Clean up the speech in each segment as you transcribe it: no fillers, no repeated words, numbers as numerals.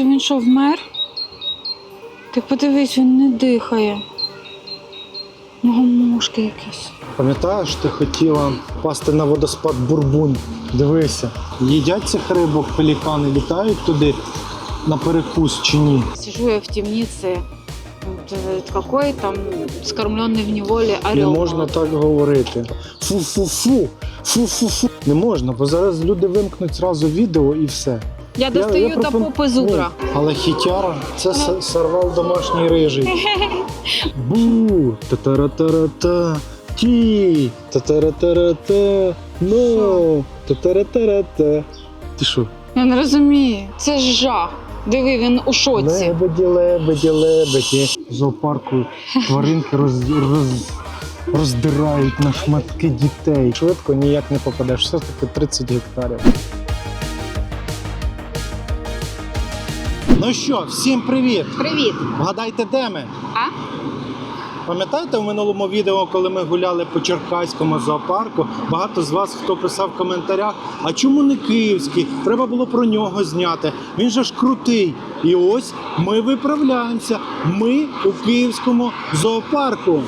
Він що, вмер? Ти подивись, він не дихає. У нього мушки якісь. Пам'ятаєш, ти хотіла пасти на водоспад Бурбун? Дивися, їдять цих рибок пелікани, літають туди на перекус чи ні? Сижу я в темниці. Какой там скормлений в неволі орел. Не можна так говорити. Фу-фу-фу, фу-фу-фу. Не можна, бо зараз люди вимкнуть зразу відео і все. Я достаю до попи зубра. Ні, але хітяра – це сорвав домашній рижий. Бу, та-та-ра-та-ра-та, ті, та-та-ра-та-ра-та, но, та-та-ра-та-ра-та. Ти що? Я не розумію. Це ж жах. Диви, він у шоці. Лебеді, лебеді, лебеді. В зоопарку тваринки роздирають на шматки дітей. Швидко ніяк не попадеш, все-таки 30 гектарів. Ну що, всім привіт! Привіт. Вгадайте, де ми? А? Пам'ятаєте в минулому відео, коли ми гуляли по Черкаському зоопарку, багато з вас, хто писав в коментарях, а чому не київський? Треба було про нього зняти. Він же ж крутий. І ось ми виправляємося. Ми у київському зоопарку.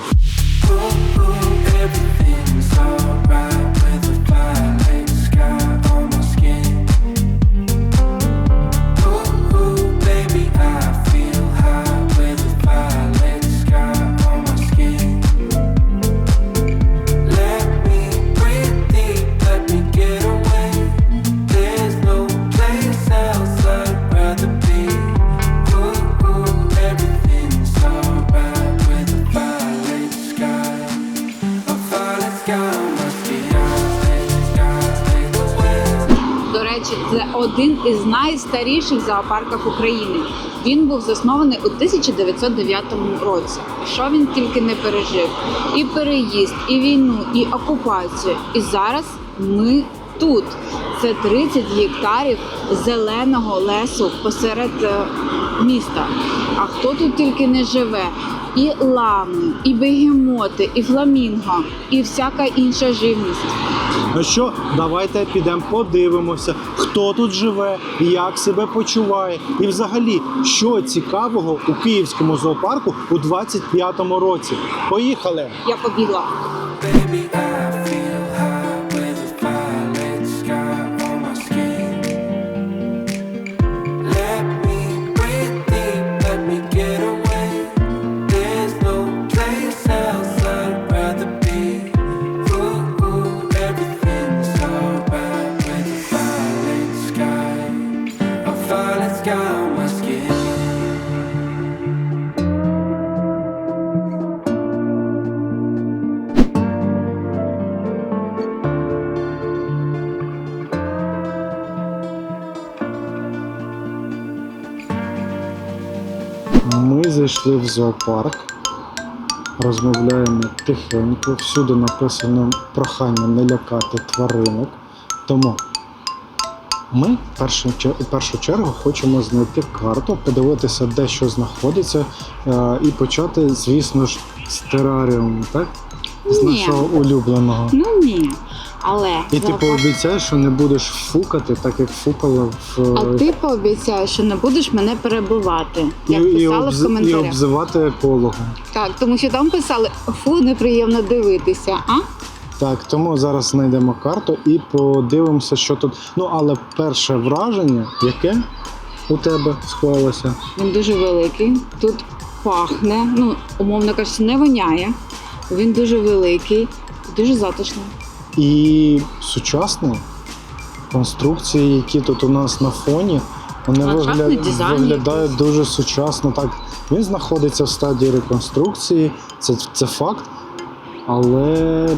Це один із найстаріших зоопарків України. Він був заснований у 1909 році. Що він тільки не пережив? І переїзд, і війну, і окупацію. І зараз ми тут. Це 30 гектарів зеленого лесу посеред міста. А хто тут тільки не живе? І лами, і бегемоти, і фламінго, і всяка інша живність. Ну що, давайте підемо подивимося, хто тут живе, як себе почуває. І взагалі, що цікавого у київському зоопарку у 25-му році. Поїхали! Я побігла. Ми зайшли в зоопарк, розмовляємо тихенько, всюди написано прохання не лякати тваринок. Тому ми в першу чергу хочемо знайти карту, подивитися, де що знаходиться, і почати, звісно ж, з тераріуму, так? З нашого улюбленого. Ну ні, але... І ти пообіцяєш, що не будеш фукати, так як фукала в... А ти пообіцяєш, що не будеш мене перебивати, як писали в коментарях. І обзивати екологом. Так, тому що там писали, фу, неприємно дивитися, а? Так, тому зараз знайдемо карту і подивимося, що тут. Ну, але перше враження, яке у тебе склалося? Він дуже великий, тут пахне, ну, умовно кажучи, не воняє. Він дуже великий, дуже затишний. І сучасні конструкції, які тут у нас на фоні, вони виглядають дуже сучасно. Так, він знаходиться в стадії реконструкції, це факт, але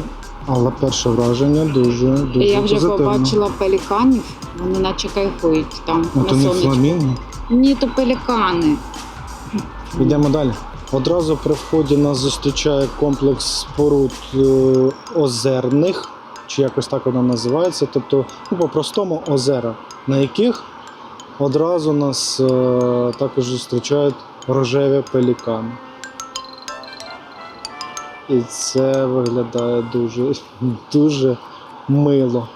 перше враження дуже позитивне. Я вже побачила пеліканів, вони наче кайфують там на сонечку. Це не фламінго? Ні, то пелікани. Йдемо далі. Одразу при вході нас зустрічає комплекс споруд озерних, чи якось так воно називається, тобто, ну, по-простому озера, на яких одразу нас також зустрічають рожеві пелікани. І це виглядає дуже мило.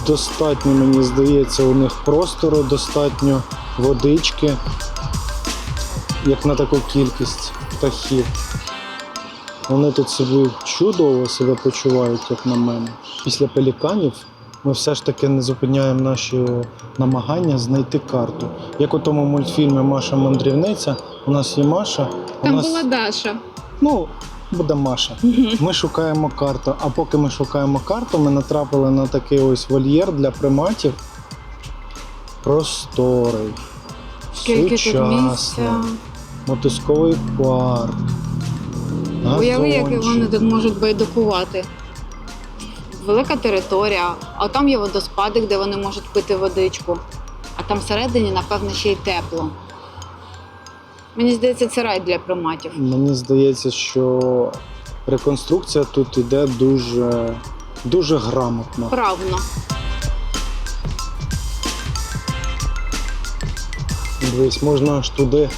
Достатньо, мені здається, у них простору, достатньо водички, як на таку кількість птахів. Вони тут собі чудово себе почувають, як на мене. Після пеліканів ми все ж таки не зупиняємо наші намагання знайти карту. Як у тому мультфільмі «Маша мандрівниця», у нас є Маша, у Там нас... була Даша. Ну, буде Маша. Ми шукаємо карту, а поки ми шукаємо карту, ми натрапили на такий ось вольєр для приматів. Просторий, Скільки тут сучасний, місця. мотузковий парк. Уяви, як вони газончик. тут можуть байдикувати. Велика територія, а там є водоспадик, де вони можуть пити водичку. А там всередині, напевно, ще й тепло. Мені здається, це рай для приматів. Мені здається, що реконструкція тут іде дуже, дуже грамотно. Правильно. Дивись, можна аж туди,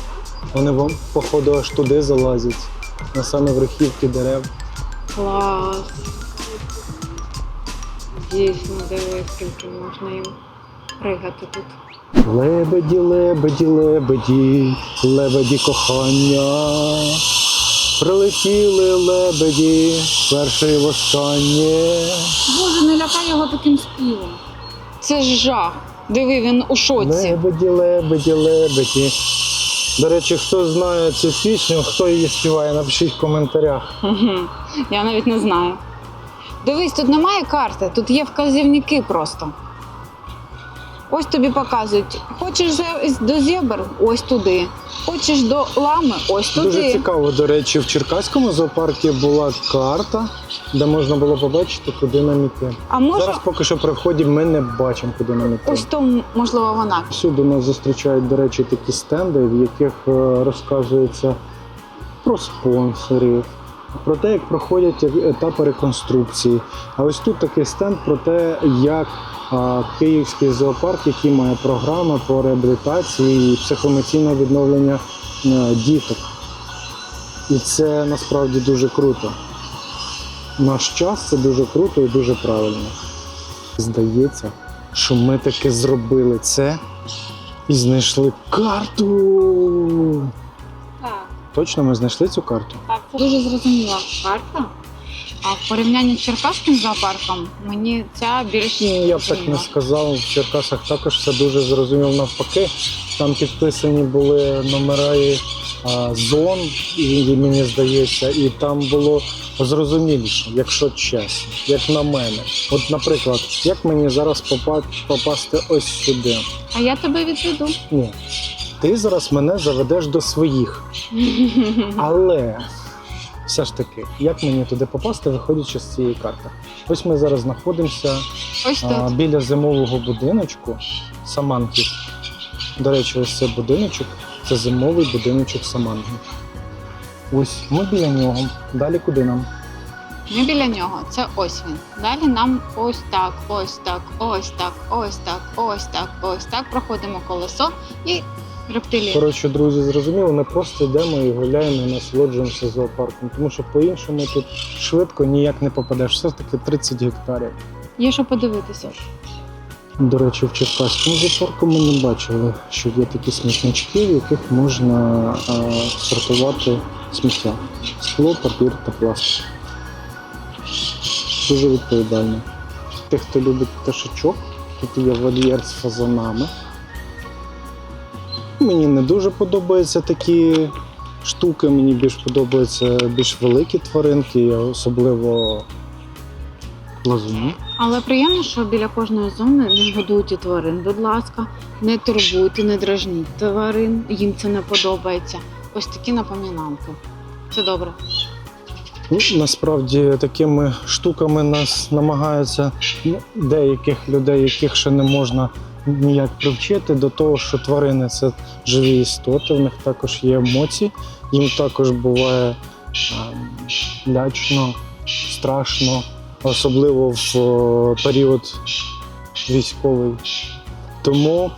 вони вам, походу, аж туди залазять, на саме верхівки дерев. Клас. Дійсно, дивись, скільки можна їм пригати тут. Лебеді, лебеді, лебеді, лебеді кохання. Прилетіли лебеді, перше і востаннє. Боже, не лякай його таким співом. Це ж жах. Диви, він у шоці. Лебеді, лебеді, лебеді. До речі, хто знає цю пісню, хто її співає, напишіть в коментарях. Мгм. Я навіть не знаю. Дивись, тут немає карти, тут є вказівники просто. Ось тобі показують. Хочеш до зебр? Ось туди. Хочеш до лами? Ось туди. Дуже цікаво, до речі, в Черкаському зоопарку була карта, де можна було побачити, куди нам іти. А може, Зараз поки що при вході ми не бачимо, куди нам іти. ось то, можливо, вона. Всюди нас зустрічають, до речі, такі стенди, в яких розказується про спонсорів, про те, як проходять етапи реконструкції. А ось тут такий стенд про те, як Київський зоопарк, який має програми по реабілітації і психоемоційне відновлення діток. І це насправді дуже круто. Наш час це дуже круто і дуже правильно. Здається, що ми таки зробили це і знайшли карту. Так, Точно ми знайшли цю карту? так, це дуже зрозуміла карта. А в порівнянні з Черкаським зоопарком мені ця більш Ні, я б так не зрозуміла. сказав. В Черкасах також все дуже зрозуміло навпаки. Там підписані були номери зон, і мені здається, і там було зрозуміліше, якщо чесно, як на мене. От, наприклад, як мені зараз попасти ось сюди? А я тебе відведу. Ні. Ти зараз мене заведеш до своїх. Але все ж таки, як мені туди попасти, виходячи з цієї карти? Ось ми зараз знаходимося Ось тут. біля зимового будиночку Саманків. До речі, ось цей будиночок – це зимовий будиночок Саманків. Ось ми біля нього. Далі куди нам? Ми біля нього. Це ось він. Далі нам ось так, ось так, ось так, ось так, ось так, ось так. Проходимо колесо і рептилії. Коротше, друзі, зрозуміло, ми просто йдемо і гуляємо, і насолоджуємося зоопарком. Тому що по-іншому тут швидко ніяк не попадеш. Все ж таки 30 гектарів. Є що подивитися. До речі, в Черкаському зоопарку ми не бачили, що є такі смітнички, в яких можна сортувати сміття. Скло, папір та пластик. Дуже відповідально. Тих, хто любить пташечок, тут є вольєр з фазанами. Мені не дуже подобаються такі штуки, мені більш подобаються більш великі тваринки, особливо лазуни. Але приємно, що біля кожної зони не годують тварин. Будь ласка, не турбуйте, не дражніть тварин, їм це не подобається. Ось такі напоминанки. Це добре. Ну, насправді такими штуками нас намагаються деяких людей, яких ще не можна ніяк привчити до того, що тварини це живі істоти, в них також є емоції, їм також буває лячно, страшно, особливо в період військовий. Тому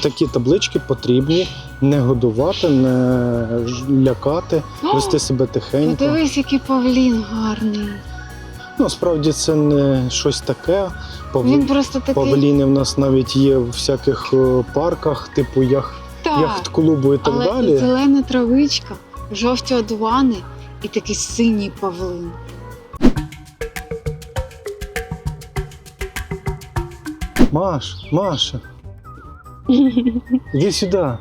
такі таблички потрібні не годувати, не лякати, вести себе тихенько. Подивись, який павлін гарний. Насправді це не щось таке. Він просто такий. Павліни в нас навіть є в всяких парках, типу Так, яхт-клубу і так але далі. зелена травичка, жовті одувани і такий синій павлин. Маша, іди сюди,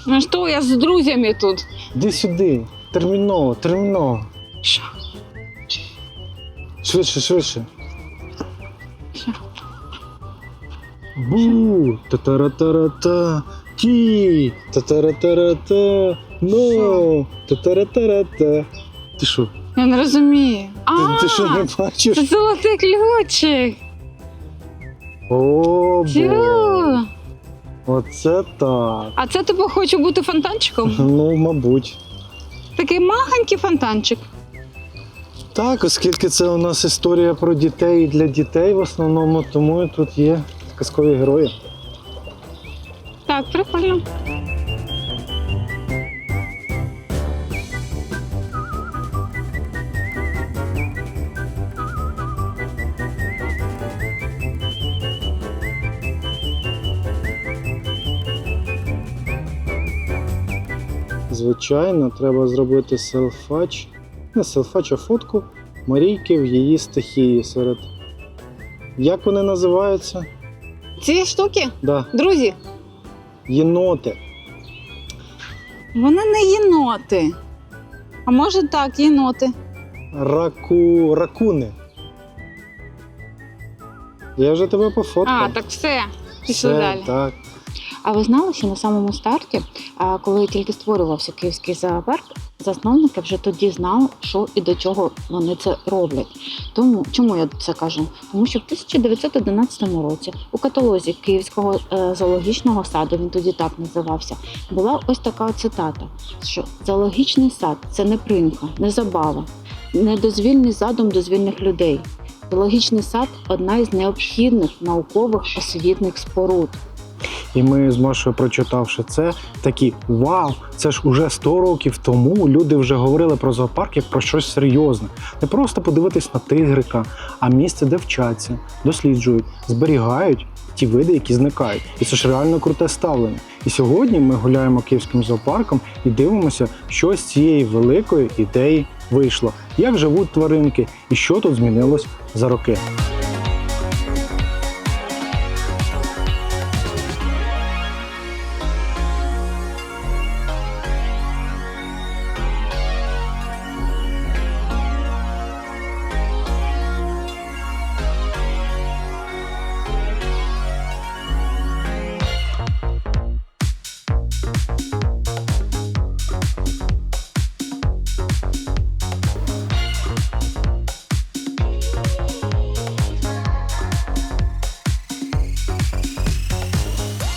Ну що, я з друзями тут. іди сюди, терміново. Що? Швидше. Що? Бу, татаратарата, ті, татаратарата, но, татаратарата. Ти що? Я не розумію. Ти що не Це бачиш? золотий ключик. О, Тю. бо. Оце так. А це типу хочу бути фонтанчиком? Ну, мабуть. Такий махонький фонтанчик. Так, оскільки це у нас історія про дітей і для дітей в основному, тому і тут є казкові герої. Так, прикольно. Звичайно, треба зробити селфач, не селфач, а фотку Марійки в її стихії серед. Як вони називаються? Ці штуки, Да, друзі, єноти. вони не єноти. А може так, єноти. Ракуни. Я вже тебе пофоткав. А, так все. Пішли Все, далі. так. А ви знали, що на самому старті, коли тільки створювався Київський зоопарк, засновники вже тоді знали, що і до чого вони це роблять. Тому чому я це кажу? Тому що в 1911 році у каталозі Київського зоологічного саду, він тоді так називався, була ось така цитата, що зоологічний сад це не примха, не забава, не дозвільний задум дозвільних людей. Зоологічний сад одна із необхідних наукових освітних споруд. І ми з Машою, прочитавши це, такі вау, це ж уже 100 років тому люди вже говорили про зоопарк як про щось серйозне. Не просто подивитись на тигрика, а місце, де вчаться, досліджують, зберігають ті види, які зникають. І це ж реально круте ставлення. І сьогодні ми гуляємо Київським зоопарком і дивимося, що з цієї великої ідеї вийшло, як живуть тваринки і що тут змінилось за роки.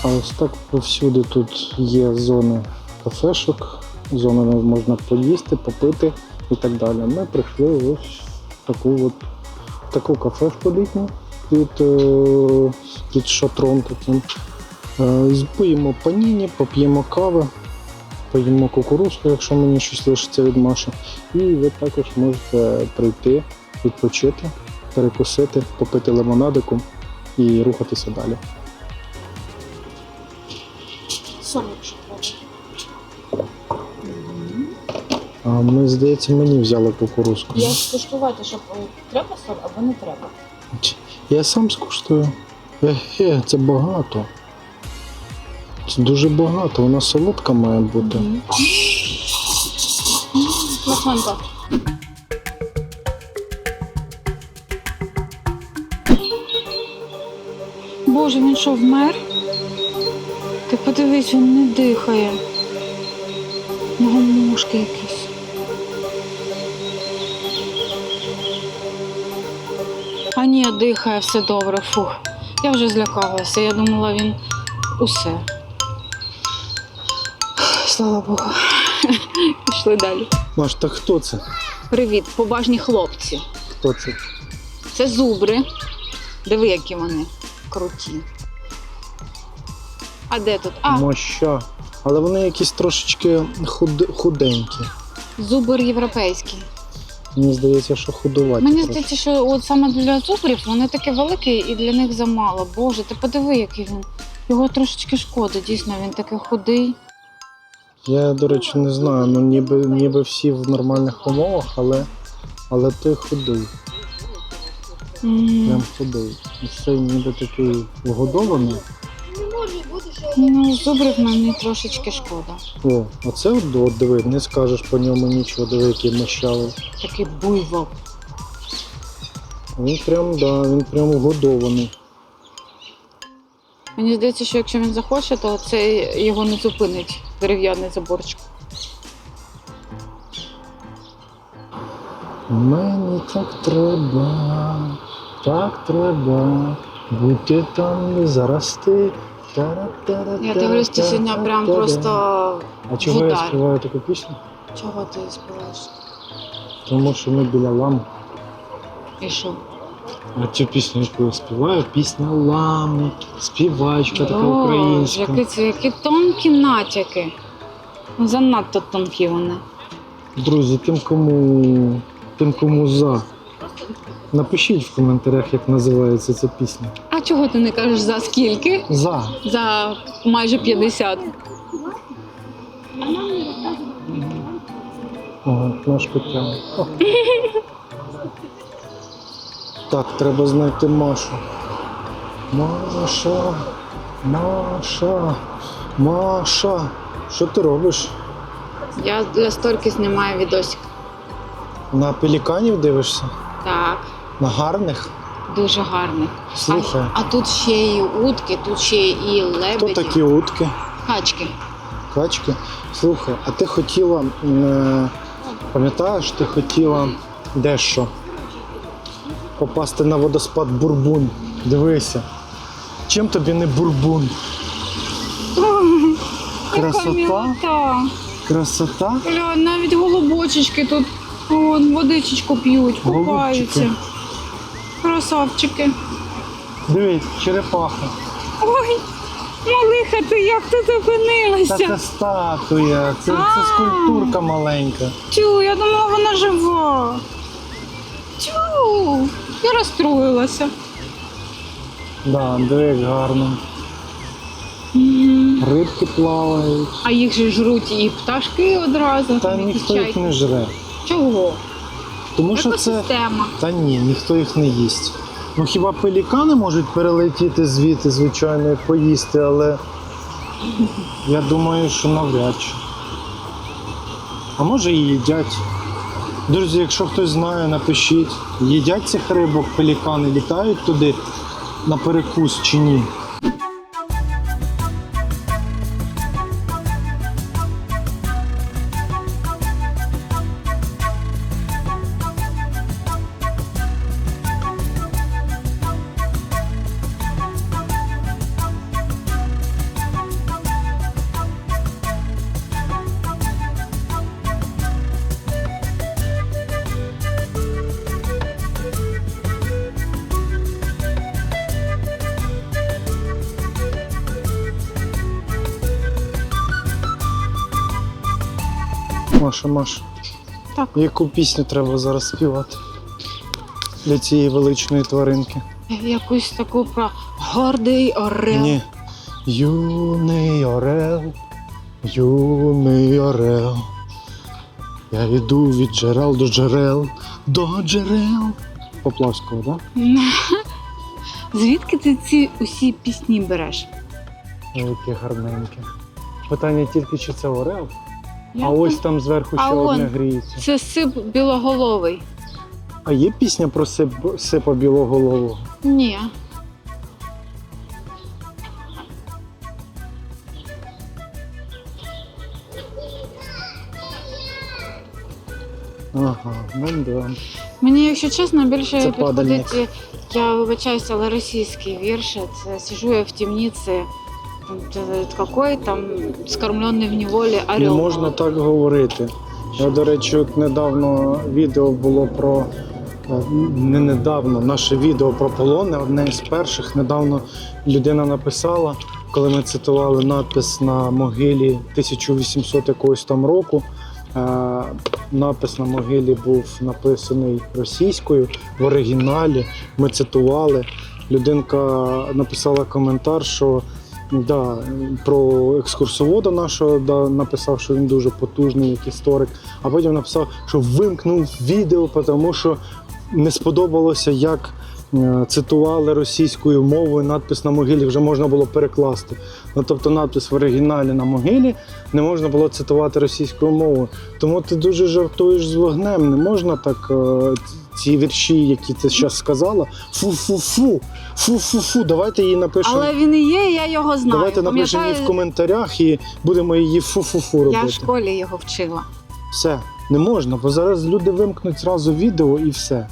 А ось так повсюди тут є зони кафешок, зони, де можна поїсти, попити і так далі. Ми прийшли ось в таку кафешку літню під шатром таким. Поїмо паніні, поп'ємо кави, поїмо кукурузку, якщо мені щось лишиться від Маші. І ви також можете прийти, відпочити, перекусити, попити лимонадику і рухатися далі. А ми, здається, мені взяли кукурузку. Я скуштувати, щоб треба соль або не треба. Я сам скуштую. Це багато. Це дуже багато, вона солодка має бути. Смачненько. Боже, він що, вмер? Ти подивись, він не дихає. У нього мушки якісь. А ні, дихає, все добре, фух. Я вже злякалася, я думала, він усе. Слава Богу. Пішли далі. Маш, так хто це? Привіт, побажні хлопці. Хто це? Це зубри. Диви, які вони круті. А де тут? А, Моща. Але вони якісь трошечки худенькі. зубр європейський. Мені здається, що худувати. Мені трохи. здається, що от саме для зубрів вони такі великі і для них замало. Боже, ти подиви, який він. Його трошечки шкода, дійсно, він такий худий. Я, до речі, не знаю, ну ніби всі в нормальних умовах, але той худий. Прям худий. І цей ніби такий вгодований. Ну, зубрів мені трошечки шкода. О, оце от диви, не скажеш по ньому нічого, диви, який мощавий. Такий буйвол. Він прям вгодований. Мені здається, що якщо він захоче, то це його не зупинить дерев'яний заборчик. Мені так треба, бути там не зарости. Я дивлюсь, ти сьогодні прям просто А чого в я удар. співаю таку пісню? Чого ти співаєш? Тому що ми біля лам. І що? А цю пісню, яку я співаю, пісня лами, співачка така українська. Які тонкі натяки. Ну, занадто тонкі вони. Друзі, тим, кому за. Напишіть в коментарях, як називається ця пісня. А чого ти не кажеш за скільки? За. За майже 50. Ага, наш котян. Так, треба знайти Машу. Маша. Що ти робиш? Я для сторки знімаю відосик. На пеліканів дивишся? Так, На гарних? дуже гарний. Слухай. А тут ще і утки, тут ще і лебеді. Хто такі утки? Качки. Качки? Слухай, а ти хотіла, пам'ятаєш, ти хотіла дещо попасти на водоспад Бурбун. Дивися. Чим тобі не Бурбун? Красота? Красота? Бля, навіть голубочечки тут вон, водичечку п'ють, купаються. Голубчики. Красавчики. Дивись, черепаха. Ой, малиха, ти як тут Та опинилася? це статуя, це скульптурка маленька. Тю, я думала, вона жива. Тю, я розстроїлася. Да, диви, як гарно. Рибки плавають. А їх же жруть і пташки одразу. Та там якісь ніхто їх чайки. не жре. Чого? Тому що це. Екосистема. Та ні, ніхто їх не їсть. Ну хіба пелікани можуть перелетіти звідти, звичайно, і поїсти, але я думаю, що навряд чи. А може і їдять. Друзі, якщо хтось знає, напишіть. Їдять цих рибок пелікани, літають туди на перекус чи ні? Маша, Так. яку пісню треба зараз співати для цієї величної тваринки? Якусь таку про гордий орел. Ні. Юний орел, я йду від джерел до джерел, Поплавського, так? Звідки ти ці усі пісні береш? Яке гарненьке. Питання тільки, чи це орел, Я а ось там зверху ще он. одне гріється. Це сип білоголовий. А є пісня про сипа білоголового? Ні. Ага, ну да. Мені, якщо чесно, більше Це підходить, падальник. я вибачаюся, але російські вірші. Це «Сижу я в темниці, какой там скормлений в неволі орел». Не можна так говорити. Я, до речі, от недавно відео було про... Не недавно, наше відео про полони, одне із перших. Недавно людина написала, коли ми цитували надпис на могилі 1800 якогось там року, Напис на могилі був написаний російською в оригіналі. Ми цитували. Людинка написала коментар, що да, про екскурсовода нашого написав, що він дуже потужний як історик, а потім написав, що вимкнув відео, тому що не сподобалося, як цитували російською мовою, надпис на могилі вже можна було перекласти. Ну, тобто надпис в оригіналі на могилі не можна було цитувати російською мовою. Тому ти дуже жартуєш з вогнем. Не можна так ці вірші, які ти зараз сказала, фу-фу-фу, фу-фу-фу, давайте її напишемо. Але він і є, я його знаю. Давайте напишемо її в коментарях і будемо її фу-фу-фу робити. Я в школі його вчила. Все, не можна, бо зараз люди вимкнуть зразу відео і все.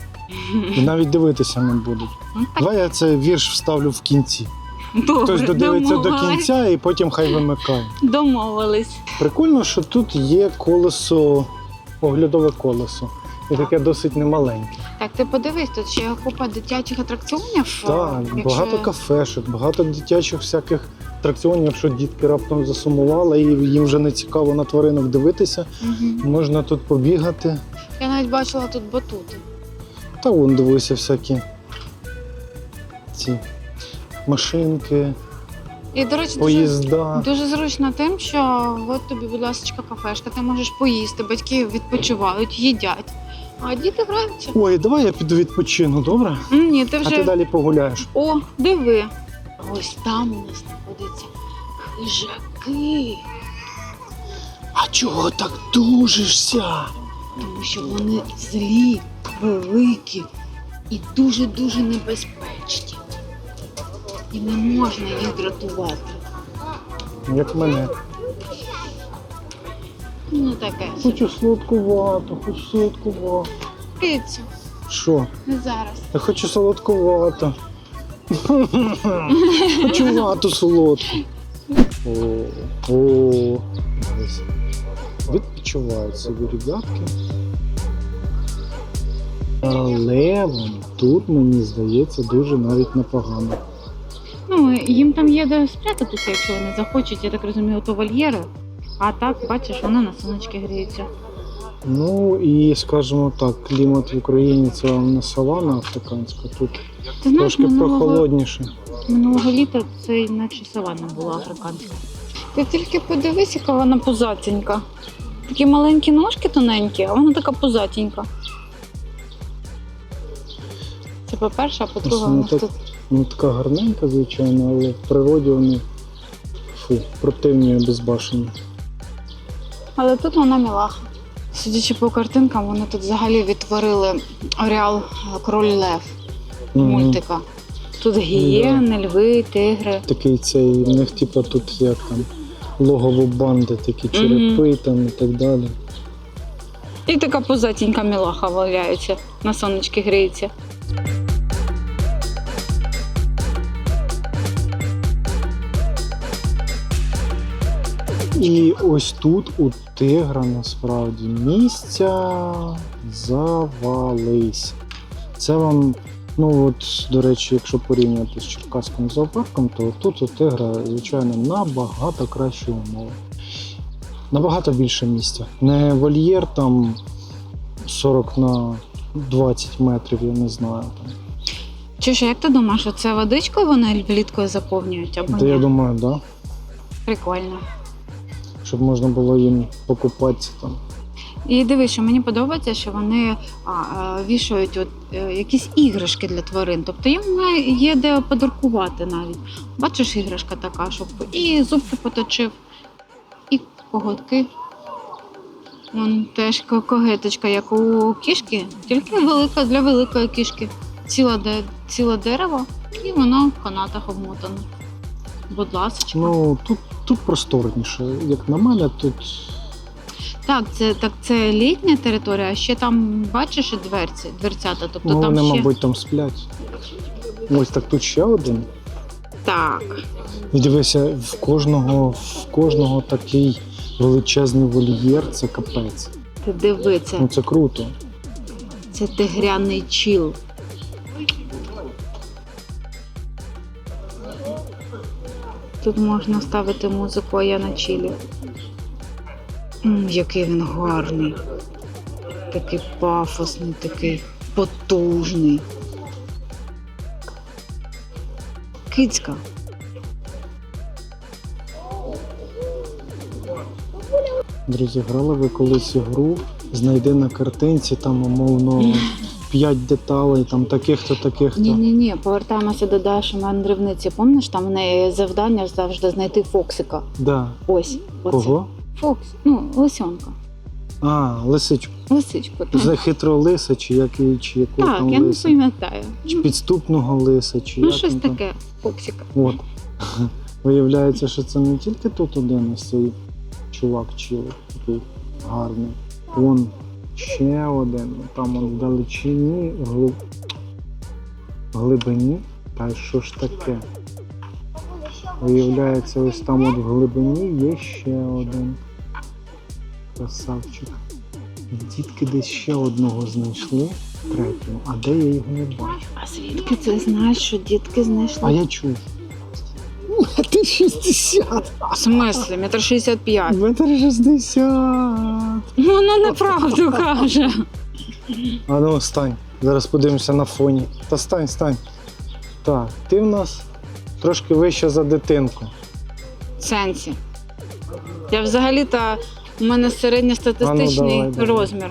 І навіть дивитися не будуть. Ну, так. Давай я цей вірш вставлю в кінці. Добре, Хтось додивиться до домовились. кінця і потім хай вимикає. Домовились. Прикольно, що тут є колесо, оглядове колесо. І таке досить немаленьке. Так, ти подивись, тут ще купа дитячих атракціонів. Так, багато кафешок, багато дитячих всяких атракціонів, якщо дітки раптом засумували і їм вже не цікаво на тваринок дивитися, можна тут побігати. Я навіть бачила тут батути. Та вон дивися всякі ці машинки, І, до речі, поїзда. дуже зручно тим, що от тобі, будь ласка, кафешка, ти можеш поїсти, батьки відпочивають, їдять, а діти граються. Ой, давай я піду відпочину, добре? Ні, ти А вже... ти далі погуляєш. О, диви. Ось там у нас знаходяться хижаки, А чого так тужишся? тому що вони злі, великі і дуже-дуже небезпечні. І не можна їх дратувати. Як мене. Ну таке. Хочу солодкувато, хочу солодкувато. Кицю, Що? не зараз. Я хочу солодкувато. Хочу вату солодку. О. Ось. Відпочивають собі ребятки. Але тут, мені здається, дуже навіть непогано. Ну, їм там є де спрятатися, якщо вони захочуть, я так розумію, то вольєри. А так, бачиш, вони на сонечки гріються. Ну і, скажімо так, клімат в Україні це вам не савана африканська, тут Ти знаєш, трошки прохолодніше. минулого літа це наче саванна була африканська. Ти тільки подивись, яка вона пузатенька. Такі маленькі ножки тоненькі, а вона така пузатенька. Це по-перше, а по-друге, Ну, вона так. тут. Ну, така гарненька, звичайно, але в природі вони противні і безбашені. Але тут вона мілаха. Судячи по картинкам, вони тут взагалі відтворили ареал Король Лев мультика. Тут гієни, льви, тигри. Такий цей, в них типу тут як там логово банди, такі черепи там і так далі. І така пузатенька мілаха валяється, на сонечки гріється. І ось тут у тигра насправді місця завались. Це вам, ну от, до речі, якщо порівнювати з Черкаським зоопарком, то тут у тигра, звичайно, набагато кращі умови. Набагато більше місця. Не вольєр там 40 на 20 метрів, я не знаю. Там. Чуєш, як ти думаєш, це водичкою вони влітку заповнюють або Та ні? я думаю, так. Да. Прикольно. Щоб можна було їм покупатися там. І дивись, що мені подобається, що вони вішають якісь іграшки для тварин. Тобто їм є де подаркувати навіть. Бачиш, іграшка така, щоб і зубки поточив, і коготки. Вон теж когиточка, як у кішки, тільки велика для великої кішки. Ціле дерево, і воно в канатах обмотано. Будь ласка. Ну, тут просторніше. Як на мене, тут Так, це літня територія, а ще там, бачиш, і дверцята. Тобто ну, там вони, ще... мабуть, там сплять. Ось так тут ще один. Так. І дивися, в кожного такий величезний вольєр, це капець. Ти диви, Ну це круто. це тигряний чіл. Тут можна ставити музику, а я на чилі. Який він гарний. Такий пафосний, такий потужний. Кицька. Друзі, грали ви колись ігру, знайди на картинці там, умовно, 5 деталей, там таких-то, таких-то. Ні, повертаємося до Даші мандрівниці. Пам'ятаєш, там в неї завдання завжди знайти Фоксика. Да. Ось. Оце. Кого? Фокс. Лисенка. А, лисичку. Лисичку. Так, За хитрого лиса, чи якого так там я не лиса. пам'ятаю. Чи підступного лиса, чи як Щось він там. таке. Фоксика. От. Виявляється, що це не тільки тут один ось цей чувак чилий, такий гарний. Вон ще один, там он вдалечині, глибині. Та що ж таке? Виявляється, ось там от в глибині є ще один красавчик. Дітки десь ще одного знайшли, третього, а де я його не бачу? А звідки ти знаєш, що дітки знайшли? А я чув. Ти 60. В смислі? 1,65 м. Метр 60. Вона неправду каже. А ну, стань. Зараз подивимося на фоні. Та стань. Так, ти в нас трошки вища за дитинку. В сенсі. Я взагалі-то, у мене середньостатистичний давай. розмір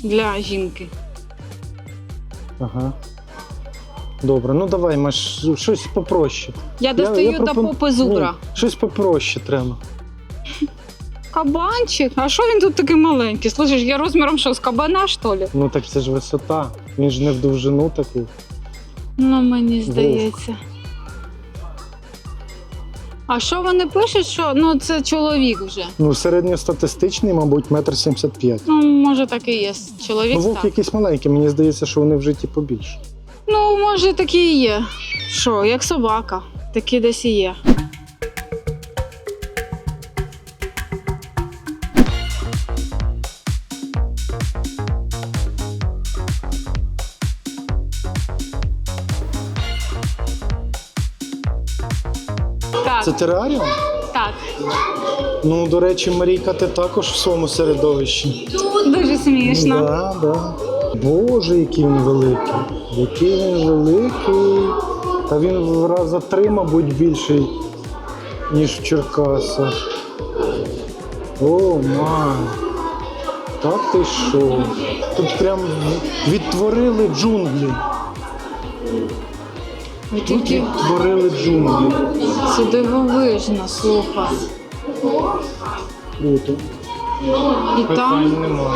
для жінки. Ага. Добре, ну давай, Маш, щось попроще. Я достаю до попи зубра. Ні, щось попроще треба. Кабанчик? А що він тут такий маленький? Слухай, я розміром що, з кабана, що ли? Ну так це ж висота. Він ж не в довжину такий. Ну, мені здається. А що вони пишуть, що це чоловік вже? Ну, середньостатистичний, мабуть, 1,75 м. Ну, може так і є. Чоловік Ну, вовк став. якийсь маленький, мені здається, що вони в житті побільше. Ну, може, такі і є. Що, як собака. Такі десь і є. Так, Це тераріум? так. Ну, до речі, Марійка, ти також в своєму середовищі. Дуже смішно. Да. Боже, який він великий. Який він великий. Та він в рази 3, мабуть, більший, ніж в Черкасах. О, май. Так ти що? Тут прям відтворили джунглі. Ви Тут тільки відтворили джунглі. це дивовижно, слухай. Круто. І Питань там нема.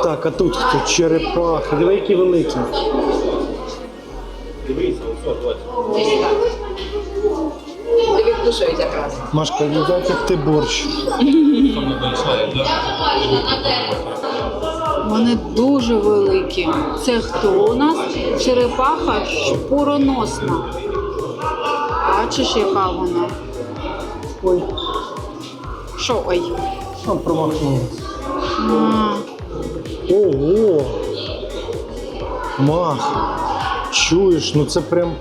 Так, а тут хто? Черепахи. Диви, які великі. кушають якраз. Машка, їдять, як ти борщ. Вони дуже великі. Це хто у нас? Черепаха шпуроносна. Бачиш, яка вона? Ой, Що ой? промахнулася. А, Ого! Мах! Чуєш, ну це прям.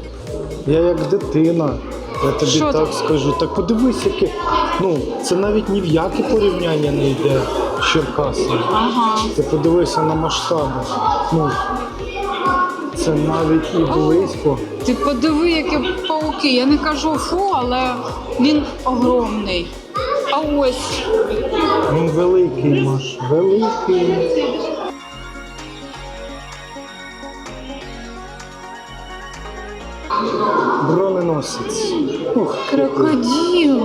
Я як дитина. Я тобі Що так там? скажу. Так подивись, яке. Ну, це навіть ні в яке порівняння не йде з Черкасом. ага. Ти подивися на масштаби. Ну, це навіть і близько. Ти подиви, які пауки. Я не кажу фу, але він огромний. А ось Він великий, Маш, великий. Броненосець. Ух, крокодил.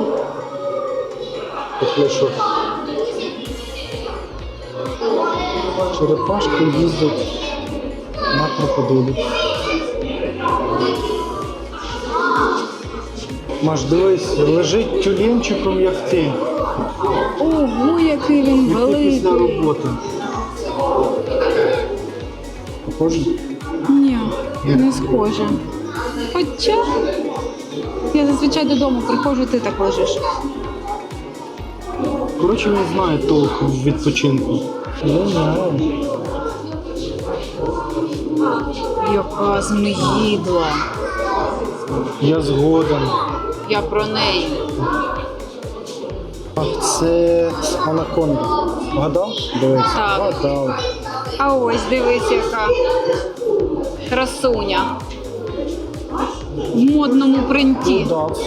поплешок. Черепашки їздять на крокодилі. Маш, дивись, лежить тюленчиком, як ти. Ого, який він Як ти великий. після роботи. Похоже? Ні, не схоже. Хоча я зазвичай додому приходжу, ти так лежиш. Коротше, він знає толк в відпочинку. Не знаю. Яка зміїдла. Я згоден. Я про неї. Це анаконда. Вгадав? Дивись. Так. Вгадав. А ось дивись, яка красуня. В модному принті. Вгадав.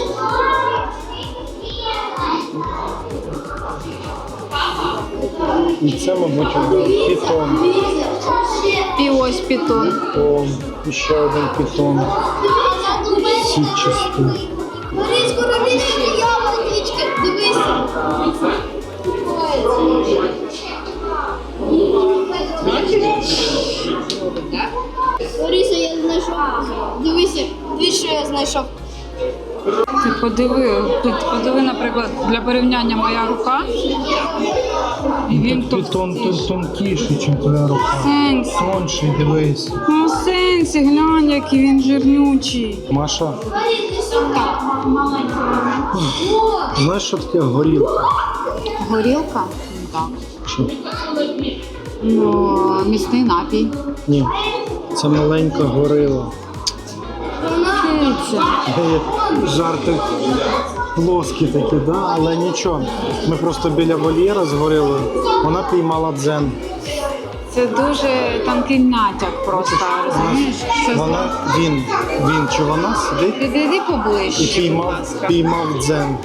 І це, мабуть, пітон. І ось пітон. Пітон. І ще один пітон. Сітчастий. Борис, коровички, яблучки, дивися. Бориса, я знайшов. Дивися, дивись, що я знайшов. Ти подиви, наприклад, для порівняння моя рука. І він Пітон тонкіший, ніж твоя рука. Сенс. Тонший, дивись. Ну, сенсі, глянь, який він жирнючий. Маша, знаєш, що таке горілка? Горілка? Так. Що? Ну, міцний напій. Ні. Це маленька горила. Киця. Жарти плоскі такі, да? Але нічого. Ми просто біля вольєра з горилою. Вона піймала дзен. Це дуже тонкий натяк просто, розумієш? Що Він чи вона сидить Підійди і поближче, будь ласка. піймав дзен.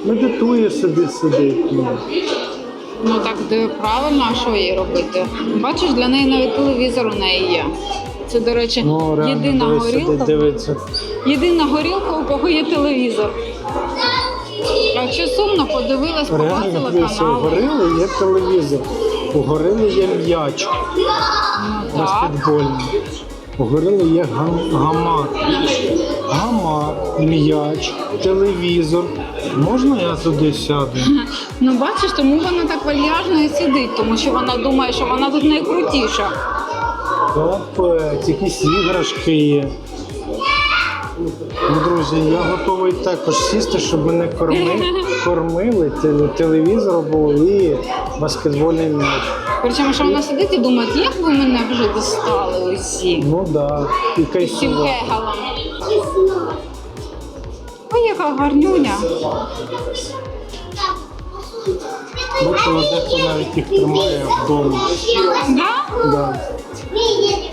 Медитує собі сидить. Ну так де правильно, а що їй робити? Бачиш, для неї навіть телевізор у неї є. Це, до речі, Ну, реально, єдина дивись, сидить, горілка. дивиться. Єдина горілка, у кого є телевізор. Якщо сумно, подивилась, Реально, побачила дивися, у канал. горили є телевізор, у горили є м'яч Ну, так. баскетбольний, у горили є гамак. Гамак, м'яч, телевізор. Можна я туди сяду? Ну бачиш, тому вона так вальяжно і сидить, тому що вона думає, що вона тут найкрутіша. Капець, якісь іграшки є. Ну, друзі, я готовий також сісти, щоб мене кормили, телевізор був і баскетбольний м'яч. Причому, що вона сидить і думає, як ви мене вже достали усі. Ну так, да. І Всім кайфово. кегалам. Ой, яка гарнюня. Бачила, дехто навіть їх тримає вдома. Да? Да.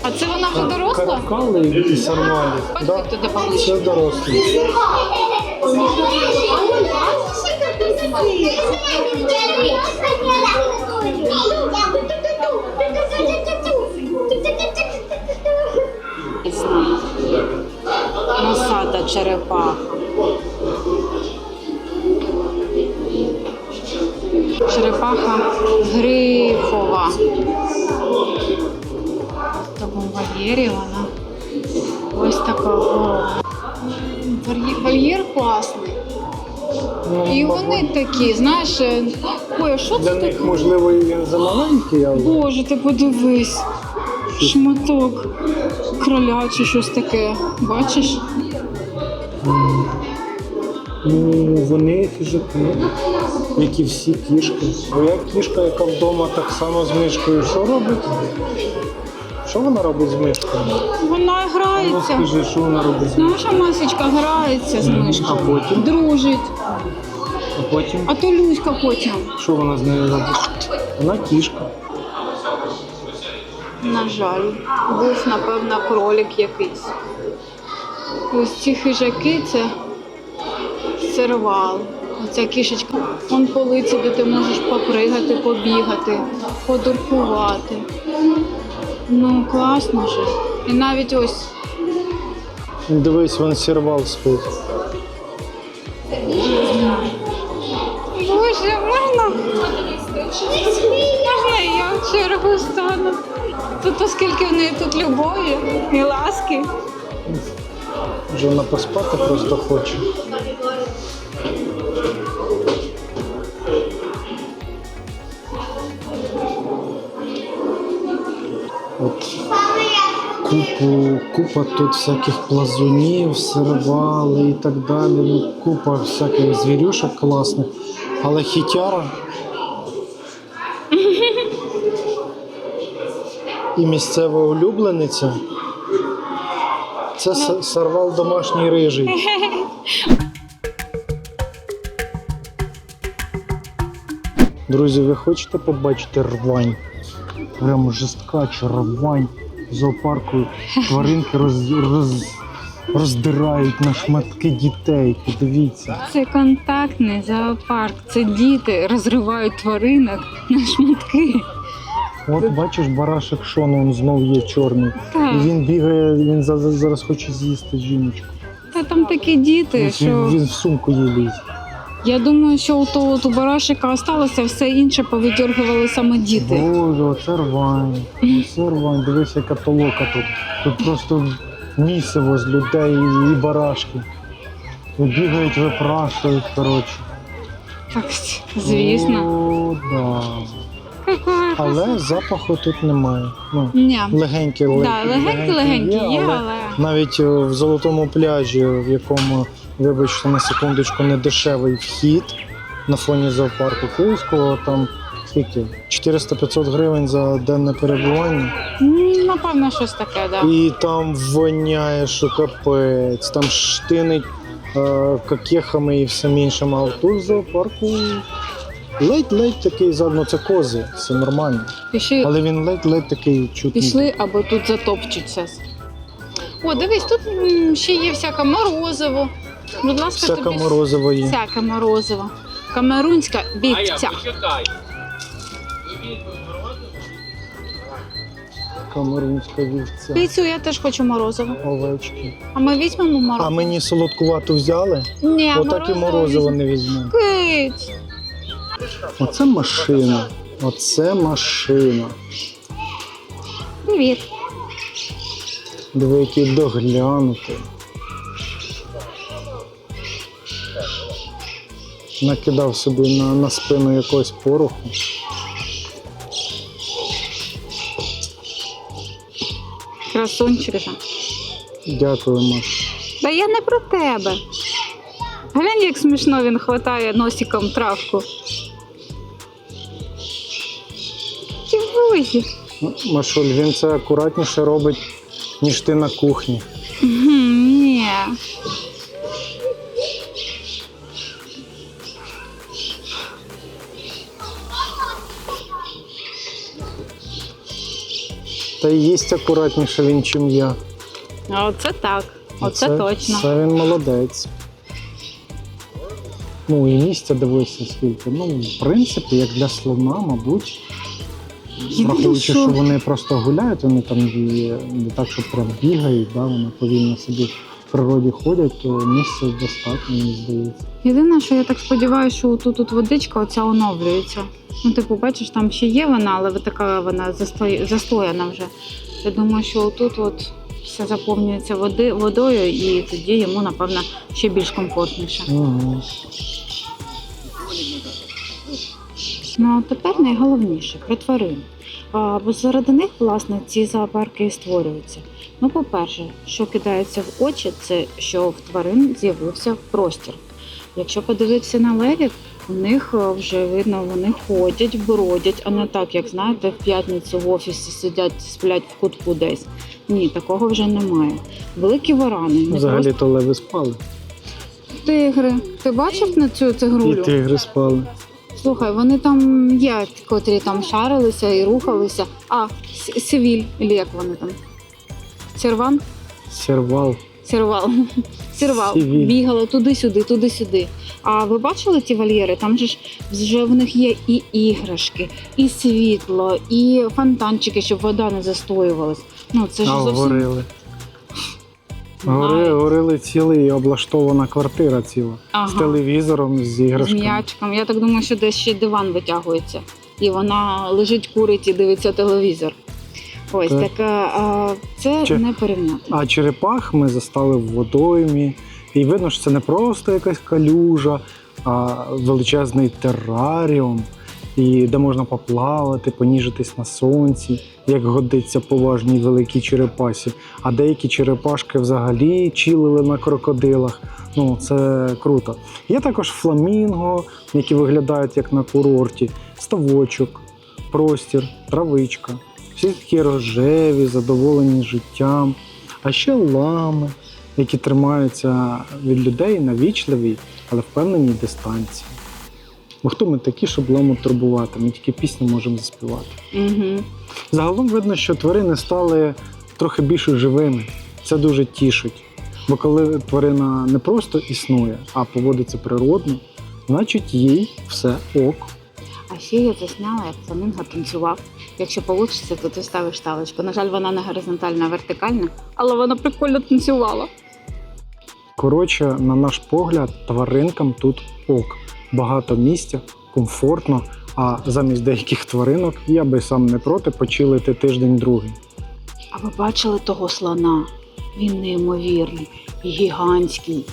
А це вона вже доросла? Каркали і сармалі. Ходь Да. туди поближче. Це дорослі. Носата черепаха. Черепаха грифова. В такому вольєрі вона. Ось така. О. Вольєр класний. Ну, І мабуть, вони такі, знаєш, ой, а що для це них, таке? можливо, і він замаленький, але Боже, ти подивись. Шматок кроля чи щось таке. Бачиш? ну, вони хижаки, як і всі кішки. Твоя кішка, яка вдома так само з мишкою, що робить? Що вона робить з мишкою? Вона Ну, грається. скажи, що вона робить з мишкою? Наша масочка грається з мишкою. А потім? Дружить. А потім, А то Люська потім. що вона з нею робить? Вона кішка. На жаль, був, напевно, кролик якийсь. Ось ці хижаки це сервал. Оця кішечка. Вон полиці, де ти можеш попригати, побігати, подуркувати. Ну, класно же. І навіть ось Дивись, вон сервал спить. Боже, можна? Можна я в чергу стану? Тут оскільки в неї тут любові і ласки. Вже вона поспати просто хоче. От купа тут всяких плазунів, сервали і так далі. Ну, купа всяких звірюшок класних. Але хітяра І місцева улюблениця. Це сорвал домашній рижий. Друзі, ви хочете побачити рвань? Прямо жорстка рвань в зоопарку. Тваринки роздирають на шматки дітей. Подивіться. Це контактний зоопарк. Це діти розривають тваринок на шматки. От бачиш, барашек Шон, він знов є чорний. Так. І він бігає, він зараз хоче з'їсти жіночку. Та там такі діти, що Він в сумку їй лізе. я думаю, що у того у барашика осталося, все інше повидергували саме діти. Боже, оце рвань. Оце рвань. Дивись, яка толока тут. Тут просто місиво з людей і барашки. І бігають, випрашують, коротше. Так, звісно. О, да. Але запаху тут немає. Ну, Ні. легенькі Легенькі є, але навіть в Золотому пляжі, в якому, вибачте, на секундочку, не дешевий вхід на фоні зоопарку Київського, там скільки? 400-500 гривень за денне перебування. Напевно, щось таке, так. Да. І там воняє, що капець, там штинить какехами і всім іншим. А тут в зоопарку ледь-ледь такий задно, це кози, все нормально. Але він ледь-ледь такий чутний. Пішли або тут затопчуться. О, дивись, тут ще є всяке морозиво. Будь ласка, Всяке тобі морозиво є. всяке морозиво. Камерунська вівця. Камерунська вівця. Піцю я теж хочу морозиво. Овечки. А ми візьмемо морозиво? А мені солодкувату взяли? Ні, Отак і морозиво не візьмемо. Кить. Оце машина. Оце машина. Привіт. Диви, який доглянутий. Накидав собі на спину якогось пороху. Красунчик же. Дякую, Маш. Та я не про тебе. Глянь, як смішно він хватає носиком травку. Тівузі. Машуль, він це акуратніше робить, ніж ти на кухні. Ні. Та й їсть акуратніше він, чим я. Оце так. Оце точно. Це він молодець. Ну і місця дивися скільки. Ну, в принципі, як для слона, мабуть. Враховуючи, що вони просто гуляють, вони там не так, що прям бігають, да, вони повільно собі в природі ходять, то місця достатньо, мені здається. Єдине, що я так сподіваюся, що тут водичка оця оновлюється. Ну, типу, бачиш, там ще є вона, але така вона застояна вже. Я думаю, що тут от все заповнюється водою, і тоді йому, напевно, ще більш комфортніше. Угу. Ну, а тепер найголовніше про тварин. Бо заради них, власне, ці зоопарки і створюються. Ну, по-перше, що кидається в очі, це що в тварин з'явився простір. Якщо подивитися на левів, у них вже видно, вони ходять, бродять, а не так, як знаєте, в п'ятницю в офісі сидять, сплять в кутку десь. Ні, такого вже немає. Великі варани. Взагалі-то леви спали. Тигри. Ти бачив на цю І тигрулю? тигри спали. Слухай, вони там є, котрі там шарилися і рухалися. А, сивіль, або як вони там? Серван? Сервал. Сервал. Сервал. Сивіль. Бігала туди-сюди, туди-сюди. А ви бачили ті вольєри? Там же ж вже в них є і іграшки, і світло, і фонтанчики, щоб вода не застоювалась. Ну, це ж зовсім... Горили. Знаю. Горили цілий, облаштована квартира ціла. Ага. З телевізором, з З іграшками. м'ячиком. Я так думаю, що десь ще диван витягується. І вона лежить, курить і дивиться телевізор. Ось Так. така, це не порівняти. А черепах ми застали в водоймі. І видно, що це не просто якась калюжа, а величезний тераріум, і де можна поплавати, поніжитись на сонці, як годиться поважній великій черепасі. А деякі черепашки взагалі чилили на крокодилах. Ну, це круто. Є також фламінго, які виглядають як на курорті, ставочок, простір, травичка. Всі такі рожеві, задоволені життям. А ще лами, які тримаються від людей на вічливій, але впевненій дистанції. Бо хто ми такі, щоб ламу турбувати? Ми тільки пісню можемо заспівати. Угу. Загалом видно, що тварини стали трохи більш живими. Це дуже тішить. Бо коли тварина не просто існує, а поводиться природно, значить їй все ок. А ще я засняла, як фламінго танцював. Якщо вийде, то ти ставиш талочку. На жаль, вона не горизонтальна, а вертикальна, але вона прикольно танцювала. Коротше, на наш погляд, тваринкам тут ок. Багато місця, комфортно, а замість деяких тваринок я би сам не проти почилити тиждень-другий. А ви бачили того слона? Він неймовірний, гігантський,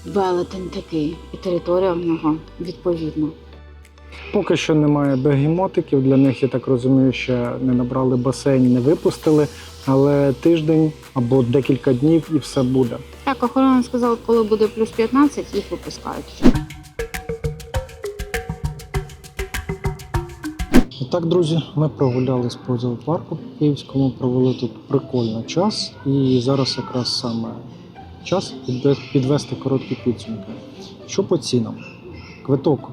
велетень такий. І територія в нього відповідна. Поки що немає бегемотиків, для них, я так розумію, ще не набрали басейн, не випустили, але тиждень або декілька днів і все буде. Так, охорона сказала, коли буде плюс 15, їх випускають. І так, друзі, ми прогулялись по зоопарку Київському, провели тут прикольний час, і зараз якраз саме час підвести короткі підсумки. Що по цінам? Квиток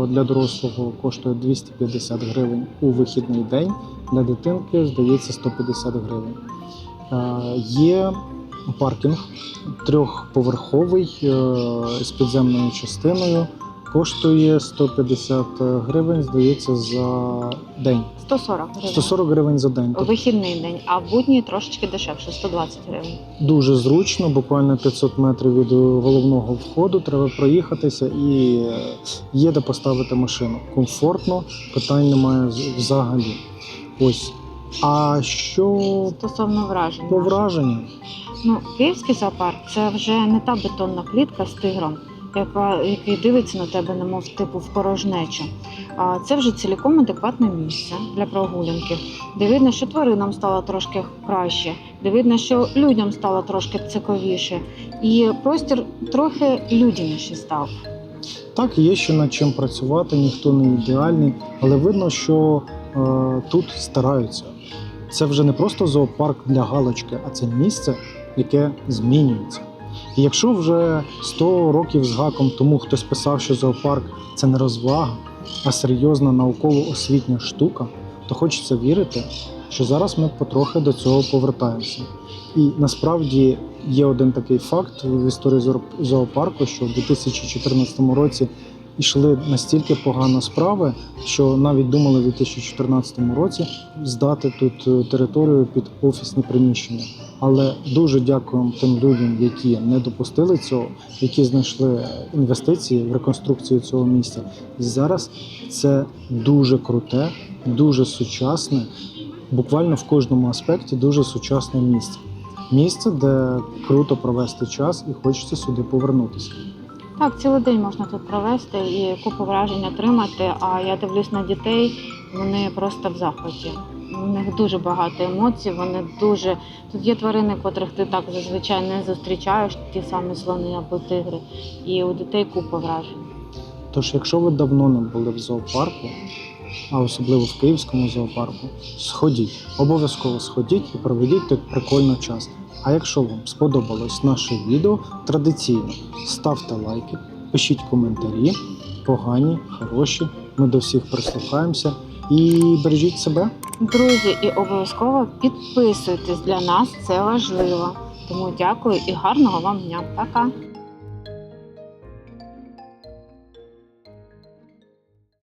для дорослого коштує 250 гривень у вихідний день, для дитинки, здається, 150 гривень. Є паркінг трьохповерховий з підземною частиною, коштує 150 гривень, здається, за день. 140 гривень. 140 гривень за день. У вихідний день, а в будні трошечки дешевше, 120 гривень. Дуже зручно, буквально 500 метрів від головного входу, треба проїхатися і є де поставити машину. Комфортно, питань немає взагалі. Ось. А що Стосовно вражень. по наших. враженням? Ну, Київський зоопарк – це вже не та бетонна клітка з тигром, який дивиться на тебе, немов типу в порожнечу. А це вже цілком адекватне місце для прогулянки, де видно, що тваринам стало трошки краще, де видно, що людям стало трошки цікавіше, і простір трохи людяніший став. Так, є ще над чим працювати, ніхто не ідеальний, але видно, що тут стараються. Це вже не просто зоопарк для галочки, а це місце, яке змінюється. І якщо вже 100 років з гаком тому хтось писав, що зоопарк – це не розвага, а серйозна науково-освітня штука, то хочеться вірити, що зараз ми потрохи до цього повертаємося. І насправді є один такий факт в історії зоопарку, що в 2014 році йшли настільки погано справи, що навіть думали в 2014 році здати тут територію під офісні приміщення. Але дуже дякуємо тим людям, які не допустили цього, які знайшли інвестиції в реконструкцію цього місця. І зараз це дуже круте, дуже сучасне, буквально в кожному аспекті дуже сучасне місце. Місце, де круто провести час і хочеться сюди повернутися. Так, цілий день можна тут провести і купу вражень отримати, а я дивлюсь на дітей, вони просто в захваті. У них дуже багато емоцій, вони дуже... Тут є тварини, котрих ти так зазвичай не зустрічаєш, ті самі слони або тигри, і у дітей купа вражень. Тож, якщо ви давно не були в зоопарку, а особливо в Київському зоопарку, сходіть, обов'язково сходіть і проведіть тут прикольний час. А якщо вам сподобалось наше відео, традиційно ставте лайки, пишіть коментарі, погані, хороші, ми до всіх прислухаємося і бережіть себе. Друзі, і обов'язково підписуйтесь, для нас це важливо. Тому дякую і гарного вам дня. Пока!